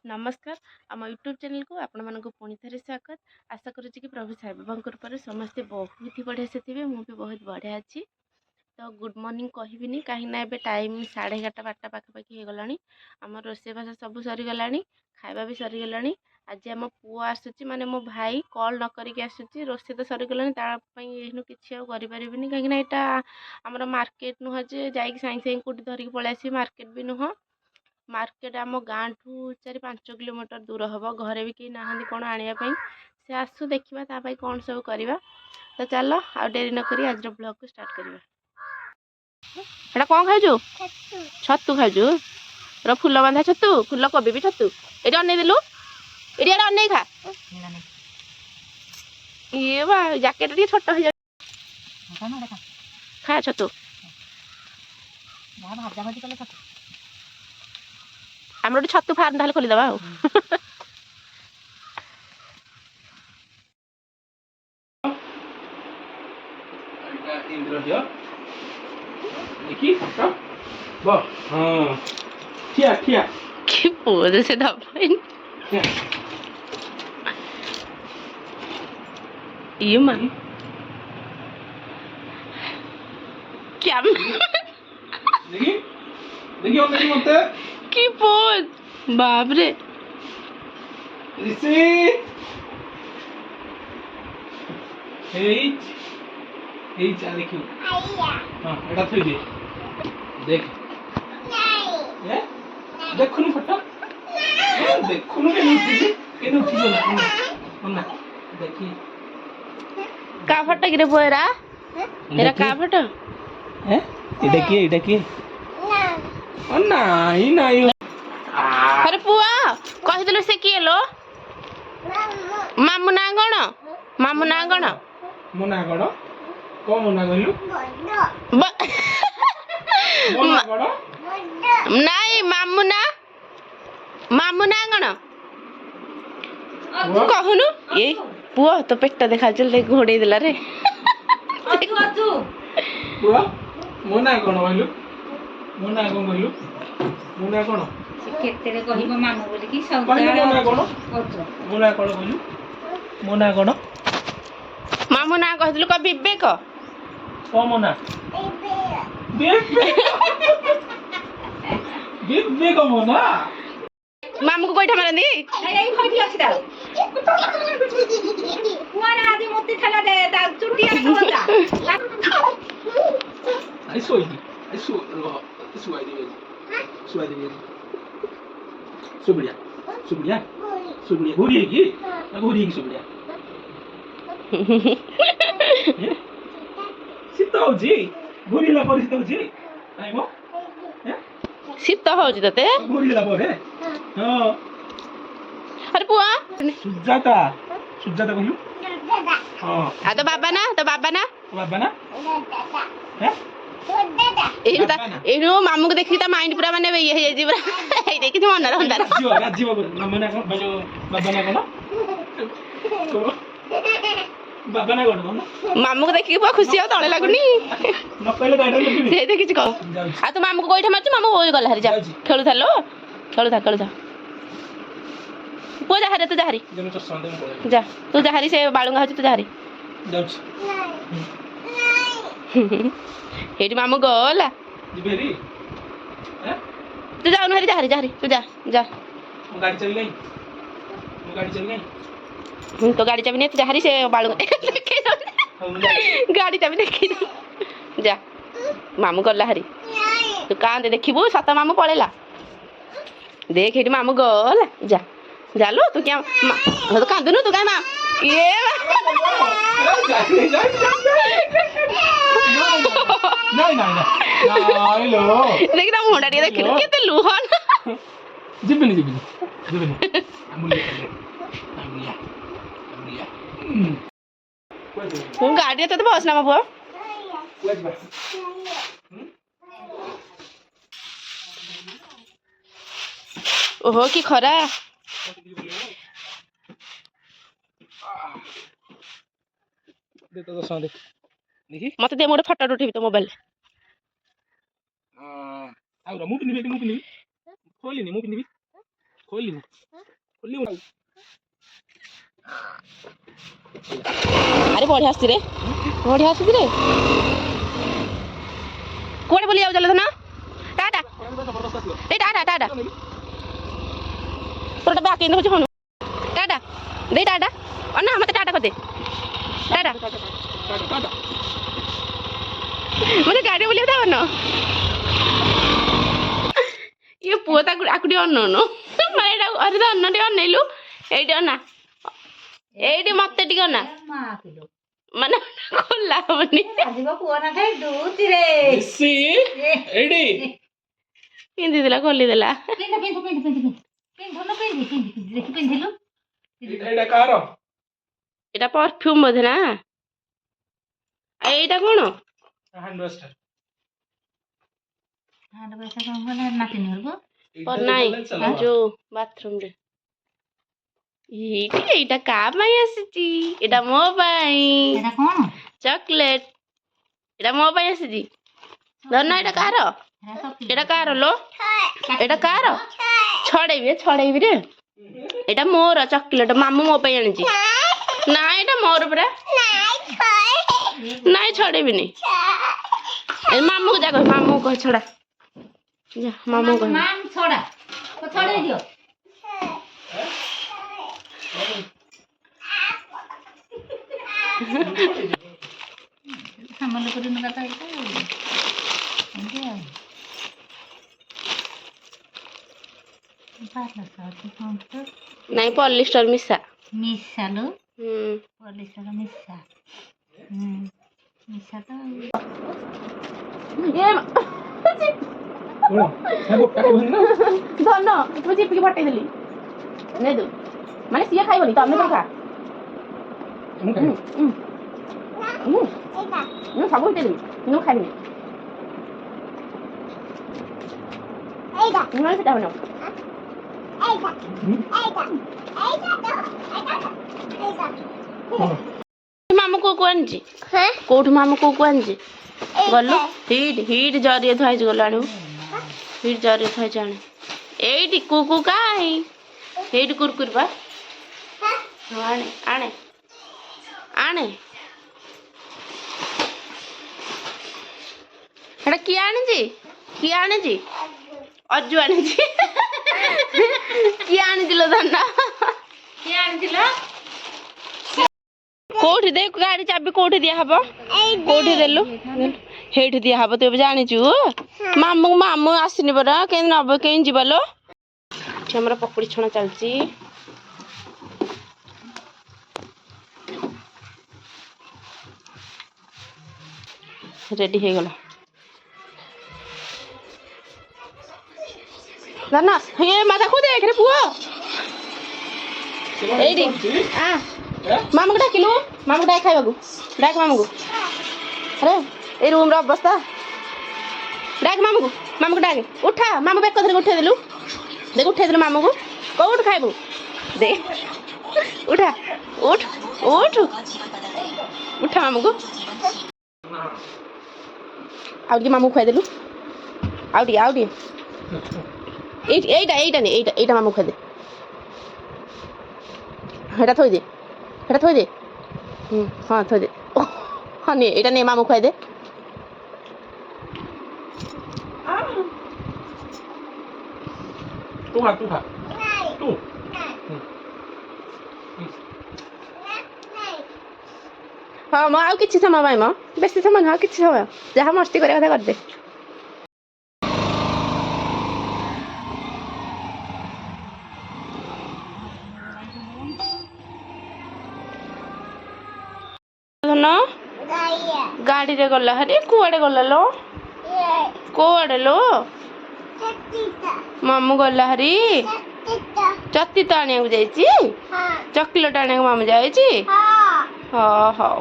नमस्कार आम YouTube channel को आपण मानक पुणी थे स्वागत। आशा करुच्ची कि प्रभु साई बाबा कृपा समस्ते बहुत ही बढ़िया से थे। मुझे बहुत बढ़िया अच्छी। तो गुड मॉर्निंग कहबिनी कहीं टाइम 11:30 12टा पाखापाखि हो गला। आम रोषेबास सब सरीगला, खाଇବା भी सरीगला। आज आम पुआ आसूची माने मो भाई कॉल न करके आसूची। रोषे तो सरीगला किसी करें कहीं यहाँ आमर मार्केट नुह जे जा साइंग साइंग कौटी धरिक पलि आस मार्केट भी नुह। मार्केट आम गाँ ठू 4-5 किलोमीटर दूर हम। घरे भी कहीं ना कौन आने से आसू देखा तापाई कौन सब करवा। तो चल आ डेरी नक आज ब्लॉग को स्टार्ट करवा। एटा कौन खाऊ? छतु खाऊ र फुल बांधा छतु फुल कोबी भी छतु ये अन देलु ये अन खा ये बा जैकेट टे छोट हो खा छतु आम गोटे छतु फार्म ताल खोलीदे से ये मन क्या की पोज बाप रे देखुनु फटा देखुनु के उठी गला देखी का फटा गिरे बोरा एरा का फटा हैं इडा के नहीं नहीं अरे पुआ कहिदलु से किए लो मामू ना गण मामू ना गण मुना गण को मुना गलु मुना गण नहीं मामू ना गण कहनु ये पुआ तो पेट देखा चल देख घोड़े देला रे पुआ मुना गण गलु मुना गण गलु मुना गण केतेरे कहिबो मामू बोली कि सब मुना गण मुना गण गलु मुना गण मामू ना कहदिलु क विवेक को मुना विवेक मुना मामू को गोइठा मारंदी एई खइठी अछि दा पुआरा आदि मोती थला दे ता चुटिया कोता आई सोई सुआई दे सुबड़िया घोड़ी की सुबड़िया शीत होची घोड़ीला पर शीत होची आई मो शीत होची तते घोड़ीला पर हां अरे पुआ सुजाता कहलु हां आ तो बाबा ना हैं एनु मामू को देखि ता माइंड पूरा माने ये हे जी पूरा ए देखि त मन रहंदा राजीव मने को बाबा ना बाबा ना कोन मामू को देखि बहुत खुशी हो तळे लागुनी न कहले गाडा लगि से देखि कह आ तो मामू को गोइठा मारछ मामू ओइ गला हरि जा खेलु था पो जा हरे तू जा हरी जने चश्मा दे जा तू जा हरी से बाळुंगा होची तू जा हरी जाउछ हेडी मामू गला जिबेरी हैं तू जाउन हरी जा हरी तू जा वो गाड़ी चल गई तो गाड़ी चाबी नहीं जा हरी से बाळुंगा गाड़ी चाबी देखी जा मामू गला हरी तू कांदे देखिबू सत मामू पळेला देख हेडी मामू गला जा लो तू क्या तो कांदनु तू काय मा ये नहीं लो देख ना मुंडा टे देख केते लुहन जिबनी अमूल्य हूँ गाड़ी तो बस ना बुआ ओहो की खरा दे तो दस देख देखी मत दे मोटे फोटो उठेबी तो मोबाइल आउरा मु पिनिबी खोलिनी मु पिनिबी खोलिनी ଆରେ ବଢିଆ ଆସୁଛି ରେ ବଢିଆ ଆସୁଛି ରେ କୁଆଡେ ବୁଲି ଯାଉଛ ଧନ ଟାଟା ଏ ଟାଟା ଟାଟା ତୋରଟା ବ୍ୟାକ୍ ଇନ୍ ହଉଛି ହନୁ ଟାଟା ଦେ ଟାଟା ଅନା ମତେ ଟାଟା କରିଦେ ଟାଟା ମତେ ଗାଡି ବୁଲିବାକୁ ଦେବନ ଇଏ ପୁଅ ତାକୁ ଆକୁ ଟିକେ ଅନଉନୁ ମାନେ ଏଇଟା ଅରେ ଅନ୍ନ ଟିକେ ଅନେଇଲୁ ଏଇଠି ଅନା ଏଇଠି ମତେ ଟିକେ ଅନା ମାନେ ଖୋଲା ହବନି ପିନ୍ଧିଦେଲା ଖୋଲିଦେଲା ଏଇଟା ପରଫ୍ୟୁମ ବୋଧେ ନା ଏଇଟା କଣ ନାଇଁ ଯୋଉ ବାଥରୁମ ରେ ଏଇଟା କା ପାଇଁ ଆସିଛି ଏଇଟା ମୋ ପାଇଁ ଚକଲେଟ ଏଇଟା ମୋ ପାଇଁ ଆସିଛି ଧନ ଏଇଟା କାହାର ଲୋ ଏଇଟା କାହାର ଛଡେଇବି ରେ ଏଇଟା ମୋର ଚକଲେଟ ମାମୁଁ ମୋ ପାଇଁ ଆଣିଛି ନା ଏଇଟା ମୋର ପୁରା ନାଇଁ ଛଡେଇବିନି ମାମୁଁ ଯା କହ ମାମୁଁ କହ ଛଡା ମାମୁଁ କହ ନାଇଁ ପଲିଷ୍ଟର ମିଶା ମିଶାଲୁ ପଲିଷ୍ଟର ମିଶା ମିଶା ତ ଧନ ମୁଁ ଚିପିକି ପଟେଇଦେଲି ନେଇଦୁ ମାନେ ସିଏ ଖାଇବନି ତମେ ତ ଖା ସବୁ ଉଠେଇଦେବି ମୁଁ ଖାଇବିନି ସେଟା ବନାଉ ମାମୁଁ କୋଉ ଆଣିଛି କୋଉଠୁ ମାମୁଁ କୋଉ ଆଣିଛି ଗଲୁ ହିଟ୍ ଜରିଏ ଥୁଆଇଛି ଗଲୁ ଆଣିବୁ ହିଟ୍ ଜରିଏ ଥୁଆଇଛି ଆଣେ ଏଇଠି କୁକୁ କାଇଁ ଏଇଠି କୁରକୁରି ବା ଆଣେ ଆଣେ ଆଣେ ସେଟା କିଏ ଆଣିଛି ଅଜୁ ଆଣିଛି କିଏ ଆଣିଥିଲ ଧନ କିଏ ଆଣିଥିଲ କୋଉଠି ଦେ ଗାଡି ଚାବି କୋଉଠି ଦିଆହବ କୋଉଠି ଦେଲୁ ହେଇଠି ଦିଆହବ ତୁ ଏବେ ଜାଣିଛୁ ମାମୁଁ ଆସିନି ପରା କେମିତି ନବ କେମିତି ଯିବ ଲୋ ଏଠି ଆମର ପକୁଡି ଛଣା ଚାଲିଛି ରେଡି ହେଇଗଲା ନା ହେ ମାତା ଖୋଦେ ଏଖରେ ପୁଅ ଏଇଠି ମାମୁକୁ ଡାକିଲୁ ମାମୁକୁ ଡାକ ଖାଇବାକୁ ଡାକ ମାମୁକୁ ଆରେ ଏଇ ରୁମ୍ର ଅବସ୍ଥା ଡାକ ମାମୁକୁ ଡାକେ ଉଠା ମାମୁ ବେକ ଧରିକି ଉଠେଇଦେଲୁ ଦେଖ ଉଠେଇଦେଲୁ ମାମୁକୁ କୋଉଠୁ ଖାଇବୁ ଦେ ଉଠା ଉଠା ମାମୁକୁ ଆଉ ଟିକେ ମାମୁକୁ ଖୁଆଇଦେଲୁ ଆଉ ଟିକେ ଏଇଟା ମାମୁକୁ ଖୁଆଇଦେ ହେଟା ଥୋଇଦେ ହଁ ଥୋଇଦେ ହଁ ନେ ଏଇଟା ନେ ମାମୁକୁ ଖୁଆଇଦେ ତୁ ଖା ତୁ ହଁ ମ ଆଉ କିଛି ସମୟ ପାଇଁ ମ ବେଶୀ ସମୟ ନୁହଁ କିଛି ସମୟ ଯାହା ମସ୍ତି କରିବା କଥା କରିଦେ ଗାଡିରେ ଗଲା ହରି କୁଆଡେ ଗଲା लो କୁଆଡେ लो ମାମୁଁ ଗଲା ହରି ଚତିତ ଆଣିବାକୁ ଯାଇଛି ଚକୋଲେଟ ଆଣିବାକୁ ମାମୁଁ ଯାଇଛି ହଉ